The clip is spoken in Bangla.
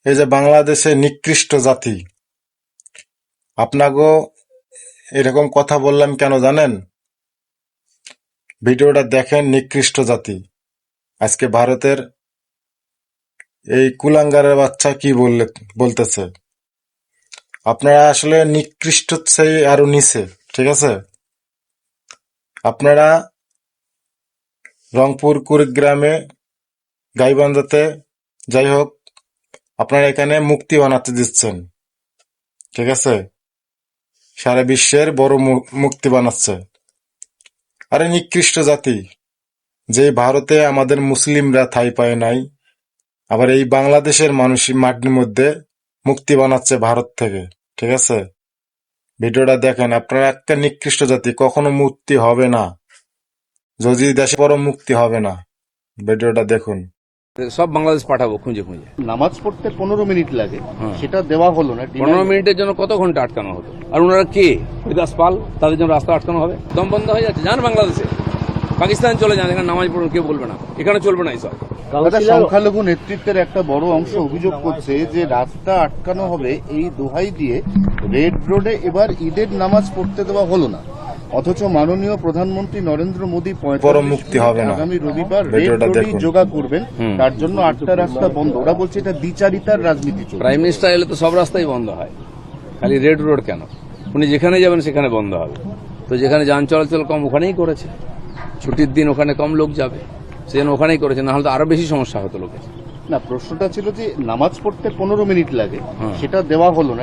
এই যে বাংলাদেশে নিকৃষ্ট জাতি, আপনাকেও এরকম কথা বললাম কেন জানেন? ভিডিওটা দেখেন। নিকৃষ্ট জাতি, আজকে ভারতের এই কুলাঙ্গারের বাচ্চা কি বলতেছে। আপনারা আসলে নিকৃষ্ট চেয়ে আরো নিচে, ঠিক আছে? আপনারা রংপুর, কুড়িগ্রামে, গাইবান্ধাতে, যাই হোক, আপনারা এখানে মুক্তি বানাতে দিচ্ছেন, ঠিক আছে? সারা বিশ্বের বড় মুক্তি বানাচ্ছে। আরে নিকৃষ্ট জাতি, যে ভারতে আমাদের মুসলিমরা ঠাঁই পায় নাই, আবার এই বাংলাদেশের মানুষ মাটির মধ্যে মুক্তি বানাচ্ছে ভারত থেকে, ঠিক আছে? ভিডিওটা দেখেন। আপনারা একটা নিকৃষ্ট জাতি, কখনো মুক্তি হবে না, যদি দেশে বড় মুক্তি হবে না। ভিডিওটা দেখুন। সব বাংলাদেশ পাঠাবো খুঁজে খুঁজে। নামাজ পড়তে 15 মিনিট লাগে, সেটা দেওয়া হলো না। 15 মিনিটের জন্য কত ঘন্টা আটকানো হতো? আর ওনারা কে? হরিদাস পাল, তাদের জন্য রাস্তা আটকানো হবে? দম বন্ধ হয়ে যাচ্ছে। যান বাংলাদেশে, পাকিস্তান চলে যান, এখানে নামাজ পড়ুন, কেউ বলবে না। এখানে চলবে না এইসব। সংখ্যালঘু নেতৃত্বের একটা বড় অংশ অভিযোগ করছে যে রাস্তা আটকানো হবে এই দোহাই দিয়ে রেড রোডে এবার ঈদের নামাজ পড়তে দেওয়া হলো না, অথচ মাননীয় প্রধানমন্ত্রী নরেন্দ্র মোদী মুক্তি হবে না, আগামী রবিবার রেড রোডে যোগা করবেন, তার জন্য 8টা রাস্তা বন্ধ। ওরা বলছে এটা দ্বিচারিতার রাজনীতি চলছে। প্রাইম মিনিস্টার এলে তো সব রাস্তাই বন্ধ হয়, খালি রেড রোড কেন? উনি যেখানে যাবেন সেখানে বন্ধ হবে। তো যেখানে যান চলাচল কম ওখানেই করেছে, ছুটির দিন ওখানে কম লোক যাবে, সেজন্য ওখানেই করেছে, না হলে তো আরো বেশি সমস্যা হতো লোকের। না, প্রশ্নটা ছিল যে নামাজ পড়তে 15 মিনিট লাগে, সেটা দেওয়া হলো না।